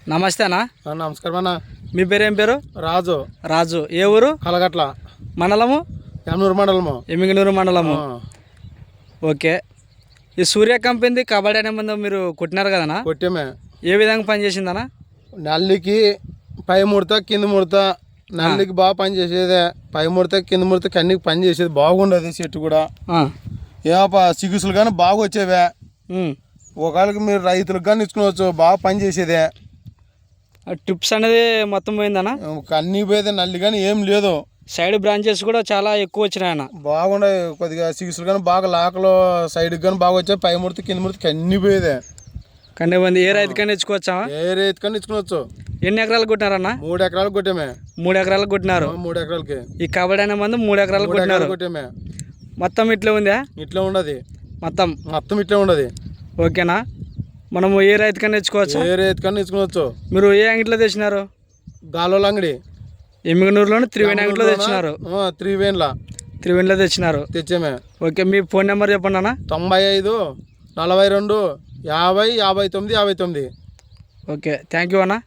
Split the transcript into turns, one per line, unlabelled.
నమస్తే అన్న.
నమస్కారం అన్న.
మీ పేరు ఏం పేరు?
రాజు.
రాజు. ఏ ఊరు?
కలగట్ల
మండలము?
ఎమ్నూరు మండలము.
ఎమ్మిగనూరు మండలము. ఓకే. ఈ సూర్య కంపెనీ కబడ్డీ అనే మంది మీరు కొట్టినారు కదనా?
కొట్టామే.
ఏ విధంగా పనిచేసిందనా?
నల్లికి పై ముడత కింద ముడత. నల్లికి బాగా పని చేసేదే. పై ముడత కింద ముడత కన్నీకి పని చేసేది బాగుండేది. చెట్టు కూడా చిగుసులు కానీ బాగా వచ్చేవే. ఒకవేళకి మీరు రైతులకు కానీ ఇచ్చుకోవచ్చు. బాగా పని చేసేదే.
టిప్స్ అనేది మొత్తం పోయిందనా?
కన్నీ పోయేది. నల్లి కానీ ఏం లేదు.
సైడ్ బ్రాంచెస్ కూడా చాలా ఎక్కువ వచ్చినాయన్న.
బాగుండే. కొద్దిగా చిగుసులు కానీ బాగా లాకలో సైడ్కి కానీ బాగా వచ్చాయి. పై ముడత కింద ముడత కన్నీ పోయేదే.
కన్నీ పోయింది. ఏ రైతు కానీ ఇచ్చుకోవచ్చా?
ఏ రైతు కానీ ఇచ్చుకోవచ్చు.
ఎన్ని ఎకరాలు కొట్టినారన్న?
3 ఎకరాలకు కొట్టామే.
3 ఎకరాలకు కొట్టినారు.
3 ఎకరాలకి
ఈ కబడ్డీ అనే మంది 3 ఎకరాలకు
కొట్టామే.
మొత్తం ఇట్లా ఉందా?
ఇట్లా ఉండదు.
మొత్తం
ఇట్లా ఉండదు.
ఓకేనా? మనము ఏ రైతు కన్నా తెచ్చుకోవచ్చు?
ఏ రైతు కన్నా తెచ్చుకోవచ్చు.
మీరు ఏ అంగిట్లో తెచ్చినారు?
గాలోల అంగడి
ఎమ్మిగనూరులోని త్రివేణి అంగిట్లో తెచ్చినారు. త్రివేణిలో తెచ్చినారు.
తెచ్చామే.
ఓకే. మీ ఫోన్ నెంబర్ చెప్పండి అన్న.
95 42 50 59 59.
ఓకే. థ్యాంక్ యూ అన్న.